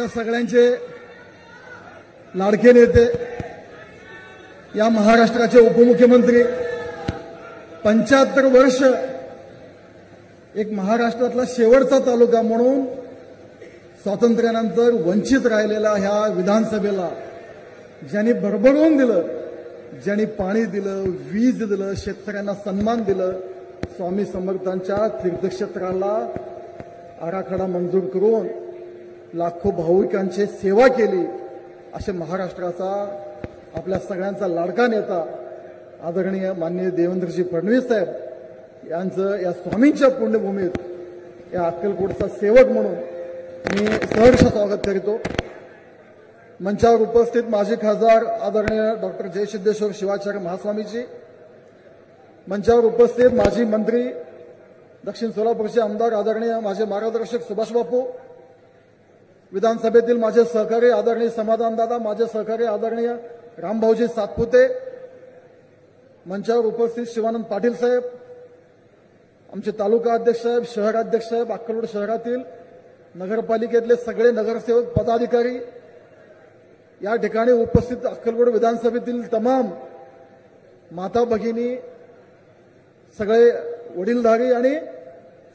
आपल्या सगळ्यांचे लाडके नेते, या महाराष्ट्राचे उपमुख्यमंत्री, 75 वर्ष एक महाराष्ट्रातला शेवटचा तालुका म्हणून स्वातंत्र्यानंतर वंचित राहिलेला ह्या विधानसभेला ज्यांनी भरभरून दिलं, ज्यांनी पाणी दिलं, वीज दिलं, शेतकऱ्यांना सन्मान दिलं, स्वामी समर्थांच्या तीर्थक्षेत्राला आराखडा मंजूर करून लाखो भाविकांची सेवा केली, असे महाराष्ट्राचा आपल्या सगळ्यांचा लाडका नेता आदरणीय माननीय देवेंद्रजी फडणवीस साहेब यांचं या स्वामींच्या पुण्यभूमीत या अक्कलकोटचा सेवक म्हणून मी सहर्ष स्वागत करतो। मंचावर उपस्थित माजी खासदार आदरणीय डॉक्टर जयसिद्धेश्वर शिवाचार्य महास्वामीजी, मंचावर उपस्थित माजी मंत्री दक्षिण सोलापूरचे आमदार आदरणीय माझे मार्गदर्शक सुभाष बापू, विधानसभेतील माझे सहकारी आदरणीय समाधानदादा, माझे सहकारी आदरणीय रामभाऊजी सातपुते, मंचावर उपस्थित शिवानंद पाटील साहेब, आमचे तालुका अध्यक्ष साहेब, शहर अध्यक्ष साहेब, अक्कलकोट शहरातील नगरपालिकेतले सगळे नगरसेवक पदाधिकारी, या ठिकाणी उपस्थित अक्कलकोट विधानसभेतील तमाम माता भगिनी, सगळे वडीलधारी आणि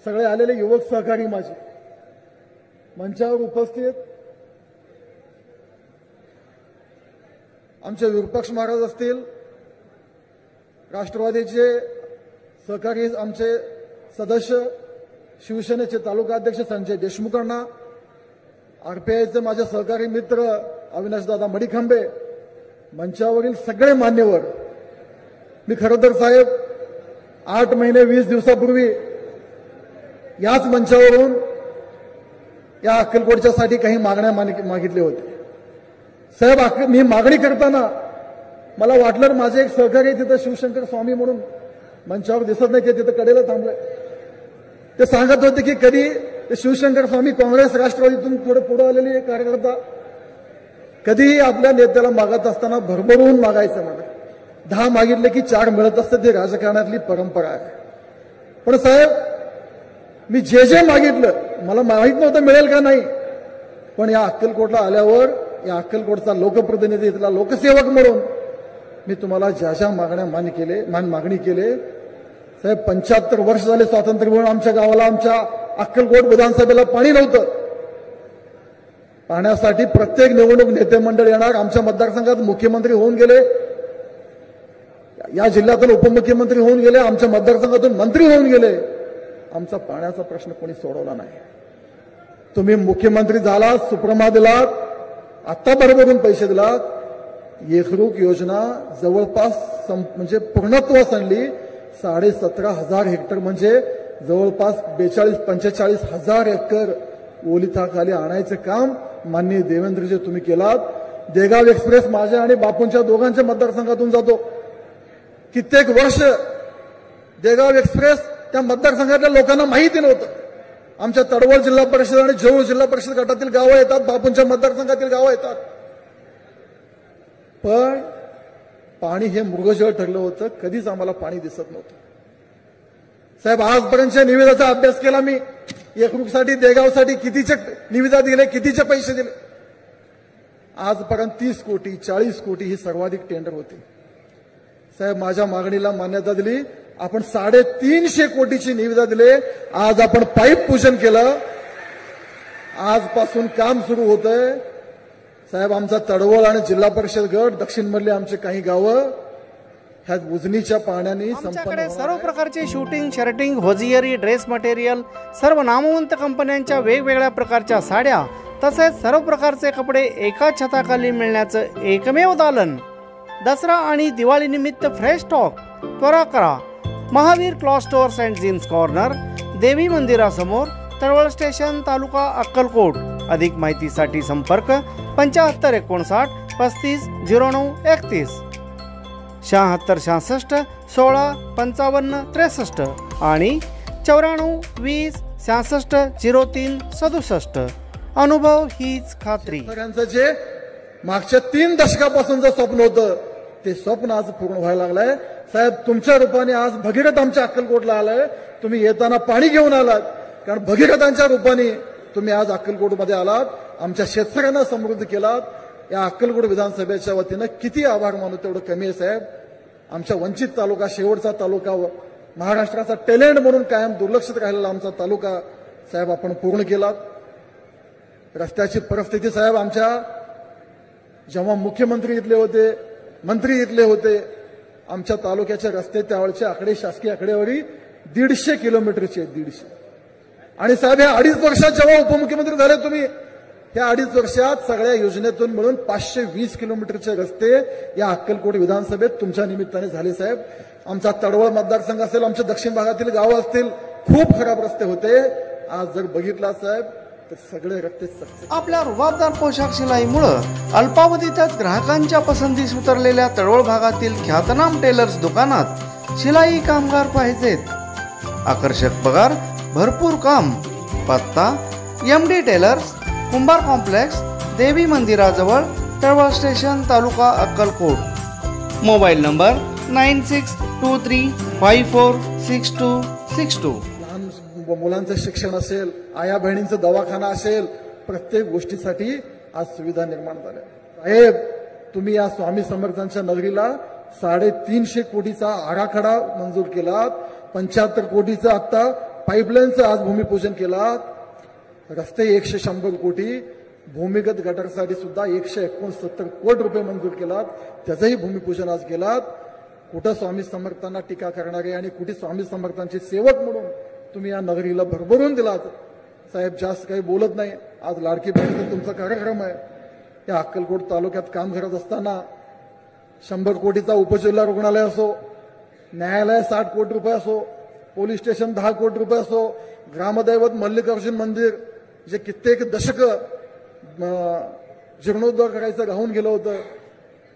सगळे आलेले युवक सहकारी माझे, मंचावर उपस्थित आमचे विरूपाक्ष महाराज असतील, राष्ट्रवादीचे सहकारी आमचे सदस्य, शिवसेनेचे तालुका अध्यक्ष संजय देशमुखांना, आरपीआयचे माझे सहकारी मित्र अविनाशदादा मडिखंबे, मंचावरील सगळे मान्यवर, मी खरं तर साहेब 8 महिने 20 दिवसापूर्वी याच मंचावरून या अक्कलकोटच्यासाठी काही मागण्या मागितल्या होत्या। साहेब, मी मागणी करताना मला वाटलं माझे एक सहकारी तिथं शिवशंकर स्वामी म्हणून मंचावर दिसत नाही, की तिथं कडेला थांबलंय, ते सांगत होते की कधी ते शिवशंकर स्वामी काँग्रेस राष्ट्रवादीतून पुढे आलेले कार्यकर्ता कधीही आपल्या नेत्याला मागत असताना भरभरून मागायचं, मला 10 मागितले की 4 मिळत असतं, ते राजकारणातली परंपरा आहे। पण साहेब, मी जे मागितलं मला माहित नव्हतं मिळेल का नाही, पण या अक्कलकोटला आल्यावर या अक्कलकोटचा लोकप्रतिनिधी, इथला लोकसेवक म्हणून मी तुम्हाला ज्या मागण्या मागणी केले साहेब, 75 वर्ष झाले स्वातंत्र्य मिळून आमच्या गावाला, आमच्या अक्कलकोट विधानसभेला पाणी नव्हतं। पाण्यासाठी प्रत्येक निवडणूक नेते मंडळ येणार, आमच्या मतदारसंघात मुख्यमंत्री होऊन गेले, या जिल्ह्यातून उपमुख्यमंत्री होऊन गेले, आमच्या मतदारसंघातून मंत्री होऊन गेले, आमचा पाण्याचा प्रश्न कोणी सोडवला नाही। तुम्ही मुख्यमंत्री झालात, सुप्रमा दिलात, आता भरभरून पैसे दिलात, एकरूप योजना जवळपास म्हणजे पूर्णत्वास आणली, 17,500 हेक्टर म्हणजे जवळपास 42-45 हजार एकर ओलिताखाली आणायचं काम माननीय देवेंद्रजी तुम्ही केलात। देगाव एक्सप्रेस माझ्या आणि बापूंच्या दोघांच्या मतदारसंघातून जातो, कित्येक वर्ष देगाव एक्सप्रेस त्या मतदारसंघातल्या लोकांना माहिती नव्हतं। आमच्या तडवळ जिल्हा परिषद आणि जळूर जिल्हा परिषद गटातील गावं येतात, बापूंच्या मतदारसंघातील गावं येतात, पण पाणी हे मृगजळ ठरलं होतं, कधीच आम्हाला पाणी दिसत नव्हतं। साहेब, आजपर्यंतच्या निविदाचा अभ्यास केला मी, एकरूपसाठी देगावसाठी कितीचे निविदा दिले, कितीचे पैसे दिले, आजपर्यंत 30 कोटी 40 कोटी ही सर्वाधिक टेंडर होते। साहेब, माझ्या मागणीला मान्यता दिली, आपण 350 कोटीची निविदा दिले, आज आपण पाईप पूजन केलं, आजपासून काम सुरू होतंय। साहेब, आमचा तडवळ आणि जिल्हा परिषद गट दक्षिण मधले आमचे काही गावं ह्या उजनीच्या पाण्याने आमच्याकडे सर्व प्रकारचे shooting, shirting, hosiery, dress material, सर्व नामवंत कंपन्यांच्या वेगवेगळ्या प्रकारच्या साड्या तसेच सर्व प्रकारचे कपडे एका छताखाली मिळण्याचं एकमेव दालन। दसरा आणि दिवाळी निमित्त फ्रेश स्टॉक त्वरा करा। Mahavir cloth stores and jeans corner, देवी मंदिरासमोर, तळवळ स्टेशन, तालुका अक्कलकोट। अधिक माहितीसाठी संपर्क 75 59 35 09 31, 76 66 16 55 63 आणि 94 20 66 03 67। अनुभव हीच खात्री। सगळ्यांचं जे मागच्या 3 दशकापासून जे स्वप्न होतं ते स्वप्न आज पूर्ण व्हायला लागलंय। साहेब, तुमच्या रूपाने आज भगीरथ आमच्या अक्कलकोटला आलाय, तुम्ही येताना पाणी घेऊन आलात, कारण भगीरथांच्या रूपाने तुम्ही आज अक्कलकोटमध्ये आलात आमच्या शेतकऱ्यांना समृद्ध केलात. या अक्कलकोट विधानसभेच्या वतीनं किती आभार मानू तेवढं कमी आहे साहेब. आमच्या वंचित तालुका, शेवटचा तालुका, महाराष्ट्राचा टॅलेंट म्हणून कायम दुर्लक्षित राहिलेला आमचा तालुका साहेब आपण पूर्ण केलात. रस्त्याची परिस्थिती साहेब, आमच्या जेव्हा मुख्यमंत्री इथले होते, मंत्री इथले होते, आमच्या तालुक्याचे रस्ते त्यावेळचे आकडे, शासकीय आकडेवारी 150 किलोमीटरचे आहेत, 150. आणि साहेब ह्या 2.5 वर्षात जेव्हा उपमुख्यमंत्री झाले तुम्ही, ह्या 2.5 वर्षात सगळ्या योजनेतून मिळून 520 किलोमीटरचे रस्ते या अक्कलकोट विधानसभेत तुमच्या निमित्ताने झाले साहेब. आमचा तडवळ मतदारसंघ असेल, आमच्या दक्षिण भागातील गावं असतील, खूप खराब रस्ते होते. आज जर बघितला साहेब तर सगळे रस्ते आपल्या रुबाबदार पोशाख शिलाईमुळे अल्पावधीतच ग्राहकांच्या पसंतीस उतरलेल्या तळवळ भागातील ख्यातनाम टेलर्स दुकानात शिलाई कामगार पाहिजेत. आकर्षक पगार, भरपूर काम. पत्ता MD टेलर्स, कुंभार कॉम्प्लेक्स, देवी मंदिराजवळ, Talwal station, taluka Akkalkot. Mobile number 9623546262. लहान मुलांचं शिक्षण असेल, आया बहिणींचा दवाखाना असेल, प्रत्येक गोष्टीसाठी आज सुविधा निर्माण झाल्या. साहेब तुम्ही या स्वामी समर्थांच्या नगरीला 350 कोटीचा आराखडा मंजूर केलात. 75 कोटीचं आता पाईपलाईनचं आज भूमिपूजन केलात. रस्ते 100 कोटी, भूमिगत गटारसाठी सुद्धा 169 कोटी रुपये मंजूर केलात. त्याचंही भूमिपूजन आज केलात. कुठं स्वामी समर्थांना टीका करणारे आणि कुठे स्वामी समर्थांचे सेवक म्हणून तुम्ही या नगरीला भरभरून दिलात. साहेब जास्त काही बोलत नाही. आज लाडकी बहीण तुमचा कार्यक्रम आहे. या अक्कलकोट तालुक्यात काम करत असताना 100 कोटीचा उपजिल्हा रुग्णालय असो, न्यायालय 60 कोटी रुपये असो, पोलीस स्टेशन 10 कोटी रुपये असो, ग्रामदैवत मल्लिकार्जुन मंदिर जे कित्येक दशक जीर्णोद्धार करायचं राहून गेलं होतं,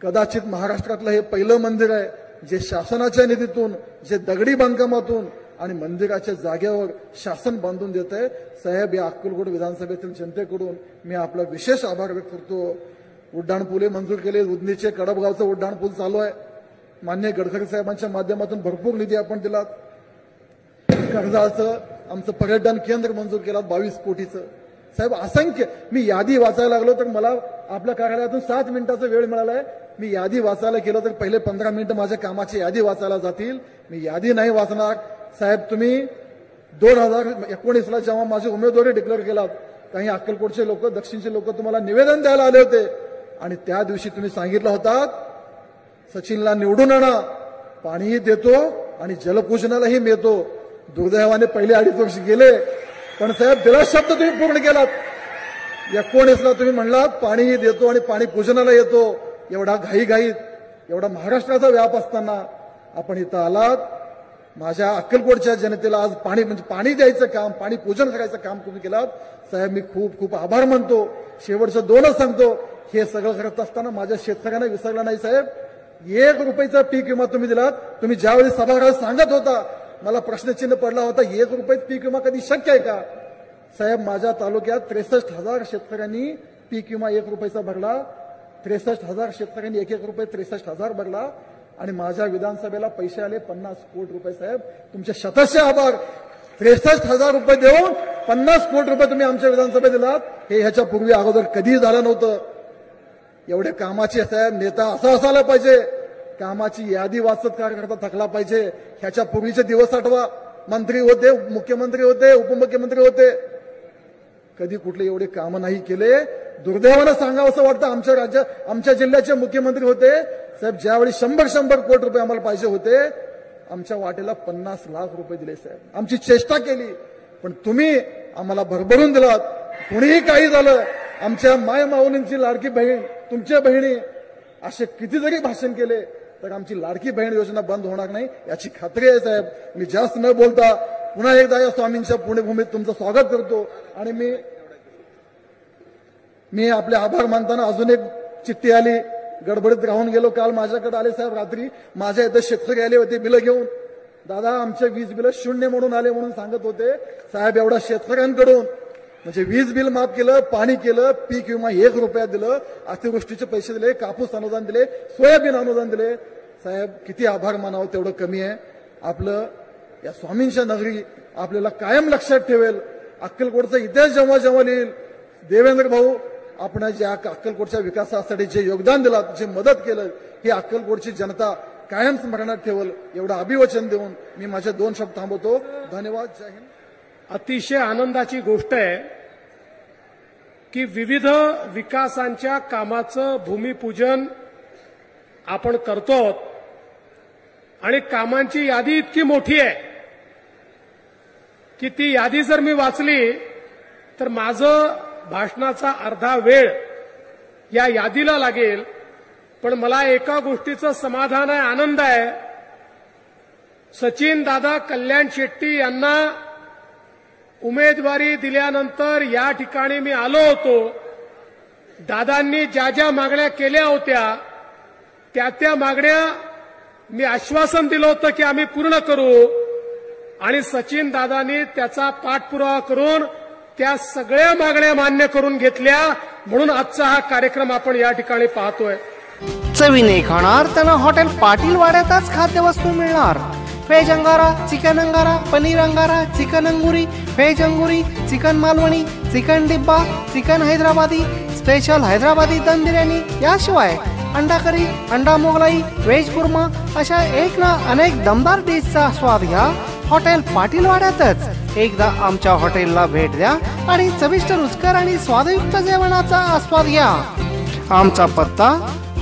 कदाचित महाराष्ट्रातलं हे पहिलं मंदिर आहे जे शासनाच्या निधीतून, जे दगडी बांधकामातून आणि मंदिराच्या जागेवर शासन बांधून देत आहे. साहेब या अक्कलकोट विधानसभेतील जनतेकडून मी आपला विशेष आभार व्यक्त करतो. उड्डाणपूल मंजूर केले. उदनीचे कडबगावचं उड्डाणपूल चालू आहे. मान्य गडकरी साहेबांच्या माध्यमातून भरपूर निधी आपण दिलात. कर्जाचं आमचं पर्यटन केंद्र मंजूर केलं 22 कोटीचं. साहेब असंख्य, मी यादी वाचायला लागलो तर मला आपल्या कार्यालयातून 7 मिनिटाचा वेळ मिळालाय. मी यादी वाचायला गेलो तर पहिले 15 मिनिटं माझ्या कामाची यादी वाचायला जातील. मी यादी नाही वाचणार. साहेब तुम्ही 2019ला जेव्हा माझी उमेदवारी डिक्लेअर केलात, काही अक्कलकोटचे लोक, दक्षिणचे लोक तुम्हाला निवेदन द्यायला आले होते आणि त्या दिवशी तुम्ही सांगितलं होतात सचिनला निवडून आणा, पाणीही देतो आणि जलपूजनालाही मिळतो. दुर्दैवाने पहिले 2.5 वर्ष गेले, पण साहेब दिला शब्द तुम्ही पूर्ण केलात. 19ला तुम्ही म्हणलात पाणीही देतो आणि पाणी पूजनाला येतो. एवढा घाईघाईत, एवढा महाराष्ट्राचा व्याप असताना आपण इथं आलात. माझ्या अक्कलकोटच्या जनतेला आज पाणी द्यायचं काम, पाणी पूजन करायचं काम तुम्ही केलात. साहेब मी खूप खूप आभार मानतो. शेवटचं 2च सांगतो, हे सगळं करत असताना माझ्या शेतकऱ्यांना विसरला नाही साहेब. 1 रुपयाचा पीक विमा तुम्ही दिलात. तुम्ही ज्यावेळी सभागृहात सांगत होता मला प्रश्नचिन्ह पडला होता, 1 रुपयात पीक विमा कधी शक्य आहे का? साहेब माझ्या तालुक्यात 63,000 शेतकऱ्यांनी पीक विमा 1 रुपयाचा भरला. 63,000 शेतकऱ्यांनी 1 रुपये 63,000 भरला आणि माझ्या विधानसभेला पैसे आले 50 कोटी रुपये. साहेब तुमचे शतशः आभार. 63,000 रुपये देऊन 50 कोटी रुपये तुम्ही आमच्या विधानसभेत दिलात. हे ह्याच्या पूर्वी अगोदर कधीही झालं नव्हतं. एवढे कामाचे साहेब नेता असा असायला पाहिजे. कामाची यादी वाचत कार्यकर्ता थकला पाहिजे. ह्याच्या पूर्वीचे दिवस आठवा. मंत्री होते, मुख्यमंत्री होते, उपमुख्यमंत्री होते, कधी कुठले एवढे कामं नाही केले. दुर्दैवानं सांगावं असं वाटतं, आमच्या जिल्ह्याचे मुख्यमंत्री होते साहेब, ज्यावेळी 100 कोटी रुपये आम्हाला पाहिजे होते, आमच्या वाटेला 50 लाख रुपये दिले साहेब. आमची चेष्टा केली, पण तुम्ही आम्हाला भरभरून दिलात. कुणीही काही झालं, आमच्या माय माऊलींची लाडकी बहीण, तुमच्या बहिणी, असे किती जरी भाषण केले तर आमची लाडकी बहीण योजना बंद होणार नाही याची खात्री आहे साहेब. मी जास्त न बोलता पुन्हा एकदा या स्वामींच्या पुण्यभूमीत तुमचं स्वागत करतो. आणि मी आपले आभार मानताना अजून एक चिठ्ठी आली, गडबडीत राहून गेलो. काल माझ्याकडे आले साहेब रात्री. माझ्या इथं शेतकरी आले होते बिलं घेऊन. दादा आमचे वीज बिल 0 म्हणून आले म्हणून सांगत होते. साहेब एवढा शेतकऱ्यांकडून म्हणजे वीज बिल माफ केलं, पाणी केलं, पीक विमा 1 रुपया दिलं, अतिवृष्टीचे पैसे दिले, कापूस अनुदान दिले, सोयाबीन अनुदान दिले. साहेब किती आभार मानावं तेवढं कमी आहे. आपलं या स्वामींच्या नगरी आपल्याला कायम लक्षात ठेवेल. अक्कलकोटचा इतिहास जेव्हा जेव्हा लिहिल, देवेंद्र भाऊ आपण ज्या अक्कलकोटच्या विकासासाठी जे योगदान दिलं, जे मदत केलं, ही अक्कलकोटची जनता कायम स्मरणात ठेवल एवढं अभिवचन देऊन मी माझे 2 शब्द थांबवतो. धन्यवाद. जय हिंद. अतिशय आनंदाची गोष्ट आहे की विविध विकासांच्या कामाचं भूमिपूजन आपण करतो आणि कामांची यादी इतकी मोठी आहे की ती यादी जर मी वाचली तर माझं भाषणाचा अर्धा वेळ या यादीला लागेल. पण मला एका गोष्टीचं समाधान आहे, आनंद आहे. सचिन दादा कल्याण शेट्टी यांना उमेदवारी दिल्यानंतर या ठिकाणी मी आलो होतो. दादांनी ज्या ज्या मागण्या केल्या होत्या त्या मागण्या मी आश्वासन दिलं होतं की आम्ही पूर्ण करू आणि सचिन दादांनी त्याचा पाठपुरावा करून त्या सगळ्या मागण्या मान्य करून घेतल्या. म्हणून आजचा हा कार्यक्रम आपण या ठिकाणी पाहतोय. चवीने खाणार त्यांना हॉटेल पाटील वाड्यातच खाद्यवस्तू मिळणार. व्हेज अंगारा, चिकन अंगारा, पनीर अंगारा, चिकन अंगुरी, व्हेज अंगुरी, चिकन मालवणी, चिकन डिब्बा, चिकन हैदराबादी, स्पेशल हैदराबादी दम बिर्याणी, याशिवाय अंडा करी, अंडा मोगलाई, व्हेज कुर्मा अशा एक ना अनेक दमदार डिशचा स्वाद घ्या हॉटेल पाटील वाड्यातच. एकदा आमच्या हॉटेलला भेट द्या आणि चविष्ट रुचकर आणि स्वादयुक्त जेवणाचा आस्वाद घ्या. आमचा पत्ता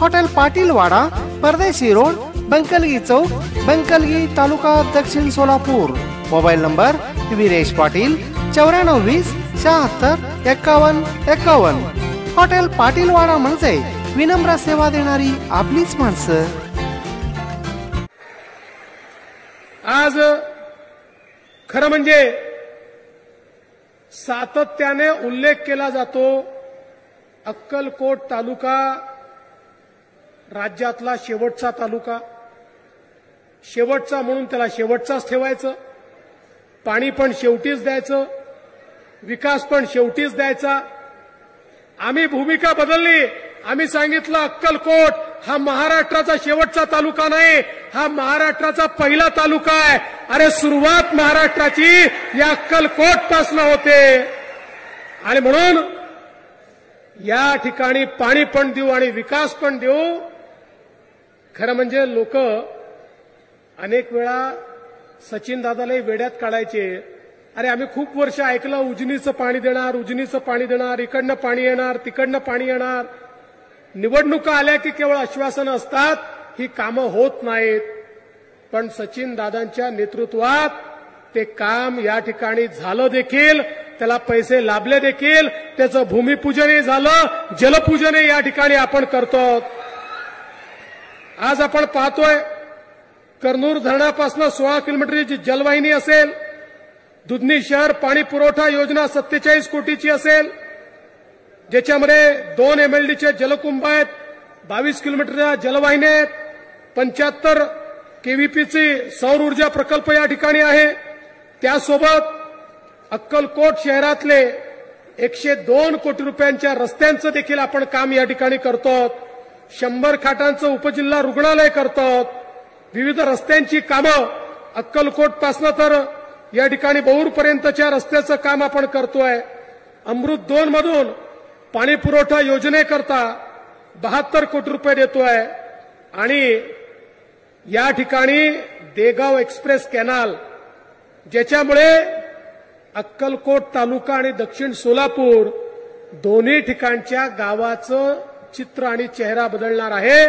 हॉटेल पाटील वाडा, परदेशी रोड, बंकलगी चौक, Bankalgi, taluka Dakshin Solapur. Mobile number Viresh Patil 9420 76 51 51. Hotel Patil Wada म्हणजे विनम्र सेवा देणारी आपलीच माणसं. आज खरं म्हणजे सातत्याने उल्लेख केला जातो अक्कलकोट तालुका राज्यातला शेवटचा तालुका. शेवटचा म्हणून त्याला शेवटचाच ठेवायचं, पाणी पण शेवटीच द्यायचं, विकास पण शेवटीच द्यायचा. आम्ही भूमिका बदलली. आम्ही सांगितलं अक्कलकोट हा महाराष्ट्राचा शेवटचा तालुका नाही, हा महाराष्ट्राचा पहिला तालुका आहे. अरे सुरुवात महाराष्ट्राची या अक्कलकोट पासून होते आणि म्हणून या ठिकाणी पाणी पण देऊ आणि विकास पण देऊ. खरं म्हणजे लोक अनेक वेळा सचिन दादालाही वेड्यात काढायचे. अरे आम्ही खूप वर्ष ऐकलं उजनीचं पाणी देणार, उजनीचं पाणी देणार, इकडनं पाणी येणार, तिकडनं पाणी येणार. निवडणुका आल्या की केवळ आश्वासनं असतात, ही कामं होत नाहीत. पण सचिन दादांच्या नेतृत्वात ते काम या ठिकाणी झालं देखील, त्याला पैसे लाभले देखील, त्याचं भूमिपूजनही झालं, जलपूजनही या ठिकाणी आपण करतो. आज आपण पाहतोय कर्नूर धरणापासून 16 किलोमीटरची जलवाहिनी असेल, दुधनी शहर पाणी पुरवठा योजना 47 कोटीची असेल, ज्याच्यामध्ये 2 MLDचे जलकुंभ आहेत, 22 किलोमीटरच्या जलवाहिन्या आहेत, 75 KVPची सौर ऊर्जा प्रकल्प या ठिकाणी आहे. त्यासोबत अक्कलकोट शहरातले 102 कोटी रुपयांच्या रस्त्यांचं देखील आपण काम या ठिकाणी करतो. 100 खाटांचं उपजिल्हा रुग्णालय करतो. विविध रस्त्यांची कामं अक्कलकोट पासून तर या ठिकाणी बौरपर्यंतच्या रस्त्याचं काम आपण करतोय. अमृत 2 मधून पाणी पुरवठा योजनेकरता 72 कोटी रुपये देतोय आणि या ठिकाणी देगाव एक्सप्रेस कॅनाल, ज्याच्यामुळे अक्कलकोट तालुका आणि दक्षिण सोलापूर दोन्ही ठिकाणच्या गावाचं चित्र आणि चेहरा बदलणार आहे.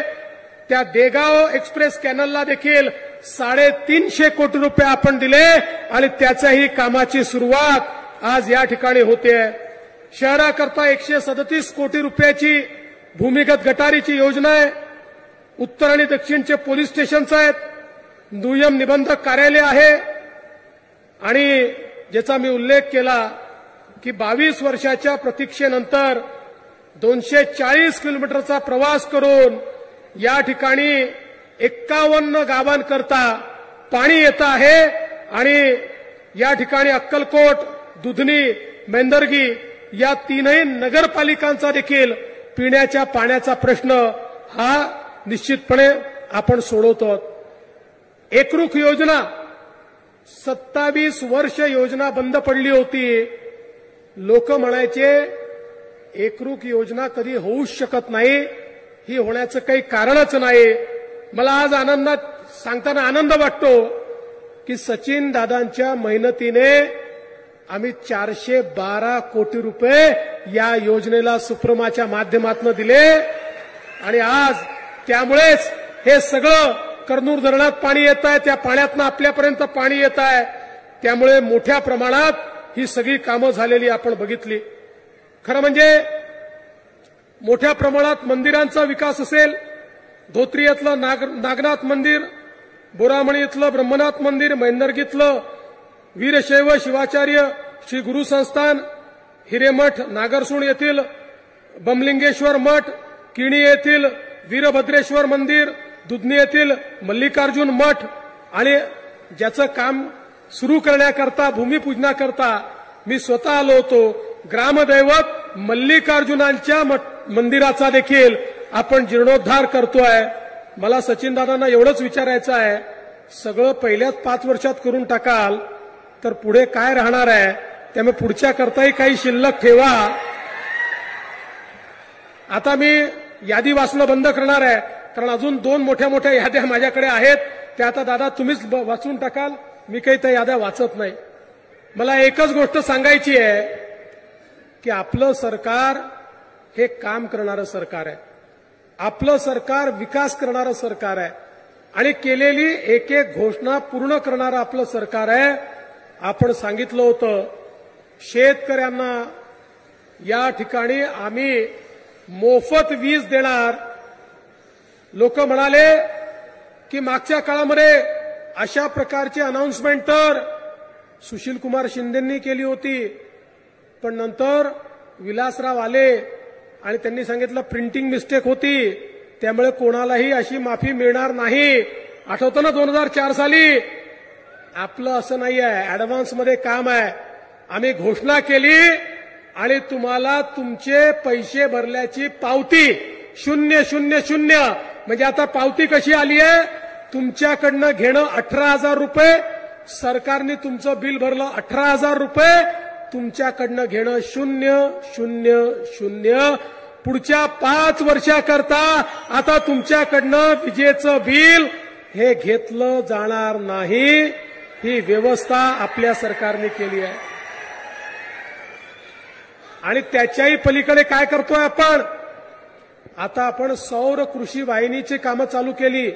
त्या देगाव एक्सप्रेस कॅनलला देखील 350 कोटी रुपये आपण दिले आणि त्याच्याही कामाची सुरुवात आज या ठिकाणी होते. शहराकरता 137 कोटी रुपयाची भूमिगत गटारीची योजना आहे. उत्तर आणि दक्षिणचे पोलीस स्टेशन्स आहेत, दुय्यम निबंधक कार्यालय आहे आणि ज्याचा मी उल्लेख केला की 22 वर्षाच्या प्रतीक्षेनंतर 240 किलोमीटरचा प्रवास करून या ठिकाणी 51 गावांकरता पाणी येत आहे आणि या ठिकाणी अक्कलकोट, दुधनी, मेंदर्गी या 3ही नगरपालिकांचा देखील पिण्याच्या पाण्याचा प्रश्न हा निश्चितपणे आपण सोडवतो. एकरूख योजना 27 वर्ष योजना बंद पडली होती. लोक म्हणायचे एकरूप योजना कधी होऊच शकत नाही, ही होण्याचं काही कारणच नाही. मला आज आनंदात सांगताना आनंद वाटतो की सचिन दादांच्या मेहनतीने आम्ही 412 कोटी रुपये या योजनेला सुप्रमाच्या माध्यमातून दिले आणि आज त्यामुळेच हे सगळं कर्नूल धरणात पाणी येत आहे, त्या पाण्यातनं आपल्यापर्यंत पाणी येत आहे. त्यामुळे मोठ्या प्रमाणात ही सगळी कामं झालेली आपण बघितली. खरं म्हणजे मोठ्या प्रमाणात मंदिरांचा विकास असेल, धोत्री इथलं नागनाथ मंदिर, बोरामणी इथलं ब्रह्मनाथ मंदिर, मैंदर्गीतलं वीरशैव शिवाचार्य श्री गुरु संस्थान, हिरेमठ नागरसूळ येथील बमलिंगेश्वर मठ, किणी येथील वीरभद्रेश्वर मंदिर, दुधनी येथील मल्लिकार्जुन मठ आणि ज्याचं काम सुरू करण्याकरता भूमिपूजनाकरता मी स्वतः आलो होतो. ग्रामदैवत मल्लिकार्जुनांच्या मंदिराचा देखील आपण जीर्णोद्धार करतोय. मला सचिन दादांना एवढंच विचारायचं आहे, सगळं पहिल्याच 5 वर्षात करून टाकाल तर पुढे काय राहणार आहे? त्यामुळे पुढच्या करताही काही शिल्लक ठेवा. आता मी यादी वाचणं बंद करणार आहे, कारण अजून 2 मोठ्या मोठ्या याद्या माझ्याकडे आहेत. त्या आता दादा तुम्हीच वाचून टाकाल, मी काही त्या याद्या वाचत नाही. मला एकच गोष्ट सांगायची आहे की आपलं सरकार हे काम करणारं सरकार आहे. आपलं सरकार विकास करणारं सरकार आहे आणि केलेली एक एक घोषणा पूर्ण करणारं आपलं सरकार आहे. आपण सांगितलं होतं शेतकऱ्यांना या ठिकाणी आम्ही मोफत वीज देणार. लोक म्हणाले की मागच्या काळामध्ये अशा प्रकारची अनाउन्समेंट तर सुशील कुमार शिंदेंनी केली होती, पण नंतर विलासराव आले आणि त्यांनी सांगितलं प्रिंटिंग मिस्टेक होती, त्यामुळे कोणालाही अशी माफी मिळणार नाही. आठवतं ना 2004 साली? आपलं असं नाही आहे, ऍडव्हान्समध्ये काम आहे. आम्ही घोषणा केली आणि तुम्हाला तुमचे पैसे भरल्याची पावती 000 म्हणजे आता पावती कशी आली आहे? तुमच्याकडनं घेणं 18,000 रुपये, सरकारने तुमचं बिल भरलं 18,000 रुपये, तुमच्याकडनं घेणं 000. पुढच्या 5 वर्षाकरता आता तुमच्याकडनं विजेचं बिल हे घेतलं जाणार नाही. ही व्यवस्था आपल्या सरकारने केली आहे. आणि त्याच्याही पलीकडे काय करतोय आपण? आता आपण सौर कृषी वाहिनीची कामं चालू केली.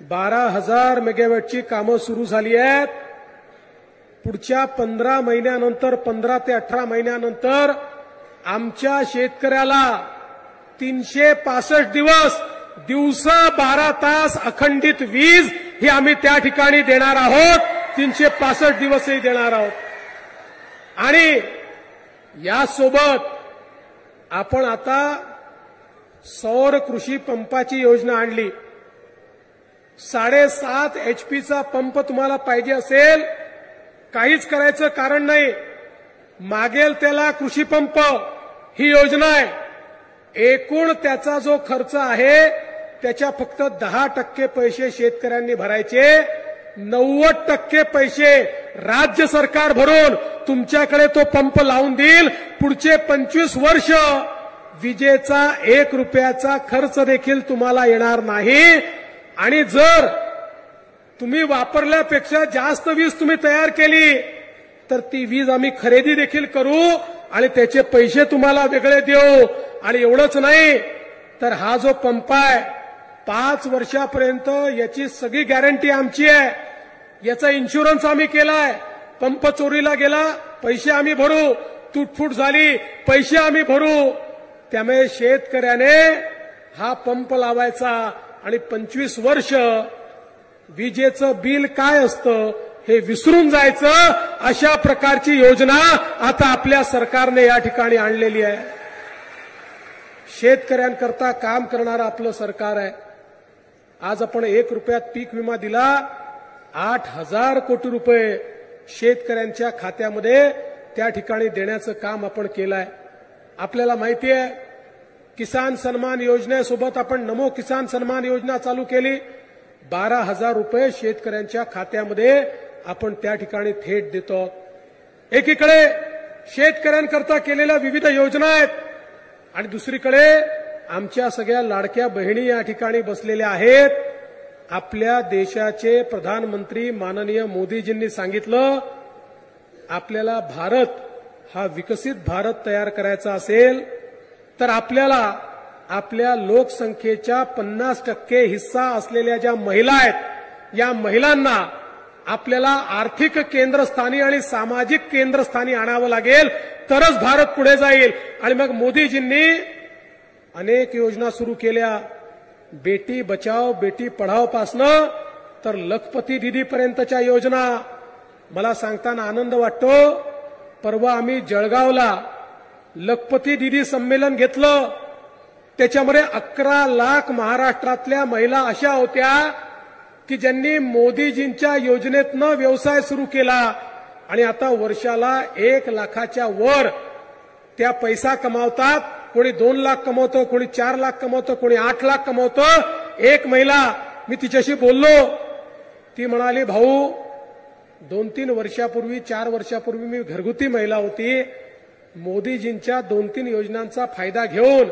12,000 मेगावॅटची कामं सुरू झाली आहेत. पुढच्या 15 महिन्यानंतर 15 ते 18 महिन्यानंतर आमच्या शेतकऱ्याला 365 दिवस दिवसा 12 तास अखंडित वीज ही आम्ही त्या ठिकाणी देणार आहोत. 365 दिवसही देणार आहोत. आणि यासोबत आपण आता सौर कृषी पंपाची योजना आणली. 7.5 HPचा पंप तुम्हाला पाहिजे असेल, काहीच करायचं कारण नाही, मागेल त्याला कृषी पंप ही योजना आहे. एकूण त्याचा जो खर्च आहे त्याच्या फक्त 10% पैसे शेतकऱ्यांनी भरायचे, 90% पैसे राज्य सरकार भरून तुमच्याकडे तो पंप लावून देईल. पुढचे 25 वर्ष विजेचा 1 रुपयाचा खर्च देखील तुम्हाला येणार नाही. आणि जर तुम्ही वापरल्यापेक्षा जास्त वीज तुम्ही तयार केली तर ती वीज आम्ही खरेदी देखील करू आणि त्याचे पैसे तुम्हाला वेगळे देऊ. आणि एवढंच नाही तर हा जो पंप आहे 5 वर्षापर्यंत याची सगळी गॅरंटी आमची आहे. याचा इन्शुरन्स आम्ही केलाय. पंप चोरीला गेला पैसे आम्ही भरू, तुटफूट झाली पैसे आम्ही भरू. त्यामुळे शेतकऱ्याने हा पंप लावायचा आणि 25 वर्ष विजेचं बिल काय असतं हे विसरून जायचं. अशा प्रकारची योजना आता आपल्या सरकारने या ठिकाणी आणलेली आहे. शेतकऱ्यांकरता काम करणारं आपलं सरकार आहे. आज आपण 1 रुपयात पीक विमा दिला. 8,000 कोटी रुपये शेतकऱ्यांच्या खात्यामध्ये त्या ठिकाणी देण्याचं काम आपण केलं आहे. आपल्याला माहिती आहे किसान सन्मान योजनेसोबत आपण नमो किसान सन्मान योजना चालू केली. 12,000 रुपये शेतकऱ्यांच्या खात्यामध्ये आपण त्या ठिकाणी थेट देतो. एकीकडे शेतकऱ्यांकरता केलेल्या विविध योजना आहेत. आणि दुसरीकडे आमच्या सगळ्या लाडक्या बहिणी या ठिकाणी बसलेल्या आहेत. आपल्या देशाचे प्रधानमंत्री माननीय मोदीजींनी सांगितलं, आपल्याला भारत हा विकसित भारत तयार करायचा असेल तर आपल्याला आपल्या लोकसंख्येच्या 50% हिस्सा असलेल्या ज्या महिला आहेत, या महिलांना आपल्याला आर्थिक केंद्रस्थानी आणि सामाजिक केंद्रस्थानी आणावं लागेल, तरच भारत पुढे जाईल. आणि मग मोदीजींनी अनेक योजना सुरू केल्या. बेटी बचाओ बेटी पढाओ पासनं तर लखपती दीदीपर्यंतच्या योजना. मला सांगताना आनंद वाटतो, परवा आम्ही जळगावला लखपती दीदी संमेलन घेतलं. त्याच्यामध्ये 11 लाख महाराष्ट्रातल्या महिला अशा होत्या की ज्यांनी मोदीजींच्या योजनेतनं व्यवसाय सुरू केला आणि आता वर्षाला 1 लाखाच्या वर त्या पैसा कमावतात. कोणी 2 लाख कमवतं, कोणी 4 लाख कमवतं, कोणी 8 लाख कमवतं. एक महिला, मी तिच्याशी बोललो, ती म्हणाली, भाऊ 2-3 वर्षापूर्वी 4 वर्षापूर्वी मी घरगुती महिला होती. मोदीजींच्या 2-3 योजनांचा फायदा घेऊन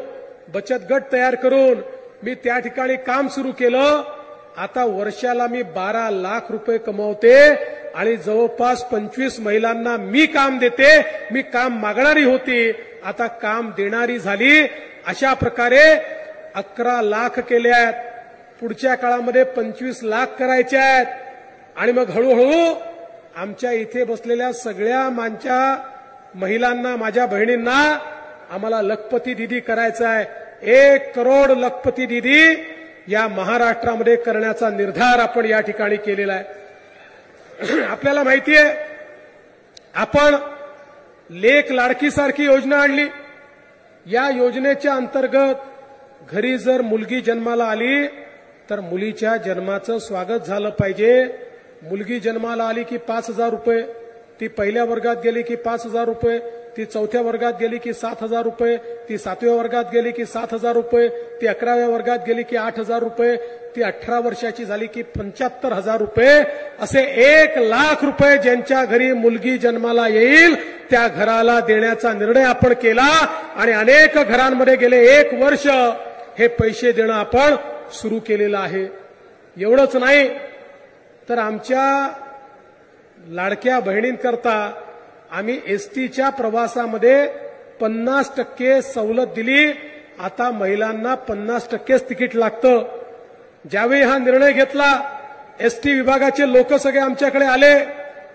बचत गट तयार करून मी त्या ठिकाणी काम सुरू केलं. आता वर्षाला मी 12 लाख रुपये कमवते आणि जवळपास 25 महिलांना मी काम देते. मी काम मागणारी होती, आता काम देणारी झाली. अशा प्रकारे 11 लाख केले आहेत. पुढच्या काळामध्ये 25 लाख करायचे आहेत. आणि मग हळूहळू आमच्या इथे बसलेल्या सगळ्या महिलांना, माझ्या बहिणींना आम्हाला लखपती दीदी करायचं आहे. 1 करोड लखपती दीदी या महाराष्ट्रामध्ये करण्याचा निर्धार आपण या ठिकाणी केलेला आहे. आपल्याला माहिती आहे, आपण लेक लाडकीसारखी योजना आणली. या योजनेच्या अंतर्गत घरी जर मुलगी जन्माला आली तर मुलीच्या जन्माचं स्वागत झालं पाहिजे. मुलगी जन्माला आली की 5,000 रुपये, ती पहिल्या वर्गात गेली की 5,000 रुपये, ती 4थ्या वर्गात गेली की 7,000 रुपये, ती 7व्या वर्गात गेली की 7,000 रुपये, ती 11व्या वर्गात गेली की 8,000 रुपये, ती 18 वर्षाची झाली की 75,000 रुपये. असे 1 लाख रुपये ज्यांच्या घरी मुलगी जन्माला येईल त्या घराला देण्याचा निर्णय आपण केला. आणि अनेक घरांमध्ये गेले 1 वर्ष हे पैसे देणं आपण सुरू केलेलं आहे. एवढंच नाही तर आमच्या लाडक्या बहिणींकरता आम्ही एसटीच्या प्रवासामध्ये 50% सवलत दिली. आता महिलांना 50%च तिकीट लागतं. ज्यावेळी हा निर्णय घेतला, एसटी विभागाचे लोक सगळे आमच्याकडे आले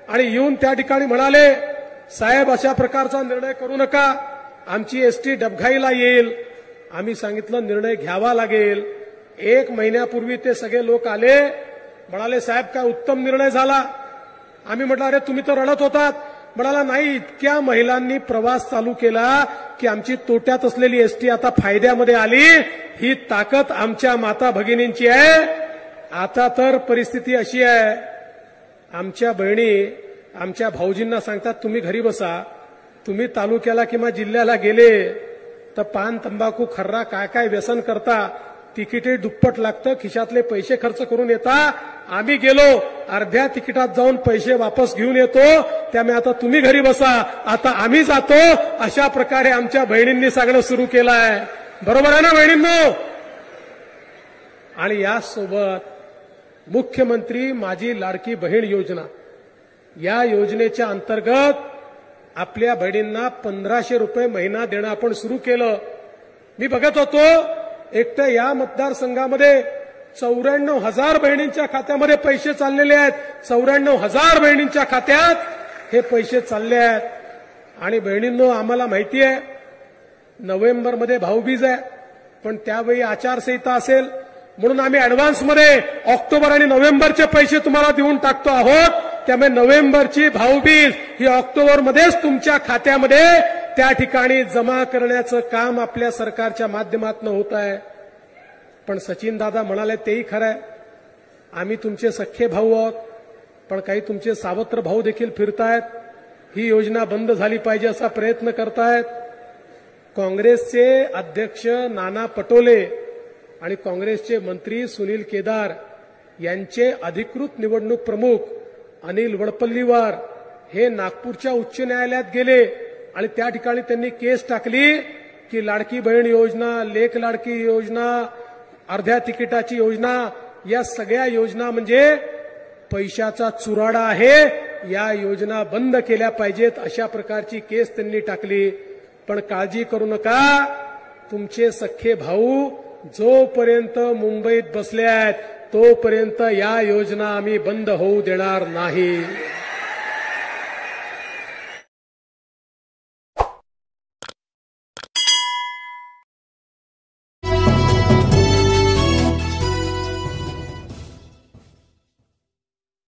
आणि येऊन त्या ठिकाणी म्हणाले, साहेब अशा प्रकारचा निर्णय करू नका, आमची एसटी डबघाईला येईल. आम्ही सांगितलं निर्णय घ्यावा लागेल. 1 महिन्यापूर्वी ते सगळे लोक आले, म्हणाले साहेब काय उत्तम निर्णय झाला. आम्ही म्हटलं अरे तुम्ही तर रडत होतात. म्हणाला नाही, इतक्या महिलांनी प्रवास चालू केला की आमची तोट्यात असलेली एसटी आता फायद्यामध्ये आली. ही ताकद आमच्या माता भगिनींची आहे. आता तर परिस्थिती अशी आहे, आमच्या बहिणी आमच्या भाऊजींना सांगतात तुम्ही घरी बसा, तुम्ही तालुक्याला किंवा जिल्ह्याला गेले तर पान तंबाखू खर्रा काय काय व्यसन करता, तिकीटे दुप्पट लागतं, खिशातले पैसे खर्च करून येता. आम्ही गेलो अर्ध्या तिकिटात जाऊन पैसे वापस घेऊन येतो, त्यामुळे आता तुम्ही घरी बसा, आता आम्ही जातो. अशा प्रकारे आमच्या बहिणींनी सांगणं सुरू केलं आहे. बरोबर आहे ना बहिणींनो? आणि यासोबत मुख्यमंत्री माझी लाडकी बहीण योजना, या योजनेच्या अंतर्गत आपल्या बहिणींना 1,500 रुपये महिना देणं आपण सुरू केलं. मी बघत होतो एकट्या या मतदारसंघामध्ये 94,000 बहिणींच्या खात्यामध्ये पैसे चाललेले आहेत. 94,000 बहिणींच्या खात्यात हे पैसे चालले आहेत. आणि बहिणींनो आम्हाला माहिती आहे नोव्हेंबरमध्ये भाऊबीज आहे, पण त्यावेळी आचारसंहिता असेल म्हणून आम्ही अॅडव्हान्समध्ये ऑक्टोबर आणि नोव्हेंबरचे पैसे तुम्हाला देऊन टाकतो आहोत. त्यामुळे नोव्हेंबरची भाऊबीज ही ऑक्टोबरमध्येच तुमच्या खात्यामध्ये त्या ठिकाणी जमा करण्याचं काम आपल्या सरकारच्या माध्यमातून होत आहे. पण सचिन दादा म्हणाले तेही खरं आहे, आम्ही तुमचे सख्खे भाऊ आहोत, पण काही तुमचे सावत्र भाऊ देखील फिरतायत, ही योजना बंद झाली पाहिजे असा प्रयत्न करतायत. काँग्रेसचे अध्यक्ष नाना पटोले आणि काँग्रेसचे मंत्री सुनील केदार यांचे अधिकृत निवडणूक प्रमुख अनिल वडपल्लीवार हे नागपूरच्या उच्च न्यायालयात गेले आणि त्या ठिकाणी त्यांनी केस टाकली की लाडकी बहीण योजना, लेक लाडकी योजना, अर्ध्या तिकिटाची योजना, या सगळ्या योजना म्हणजे पैशाचा चुराडा आहे. या योजना बंद केल्या पाहिजेत अशा प्रकारची केस त्यांनी टाकली. पण काळजी करू नका, तुमचे सख्खे भाऊ जोपर्यंत मुंबईत बसले आहेत तोपर्यंत या योजना आम्ही बंद होऊ देणार नाही.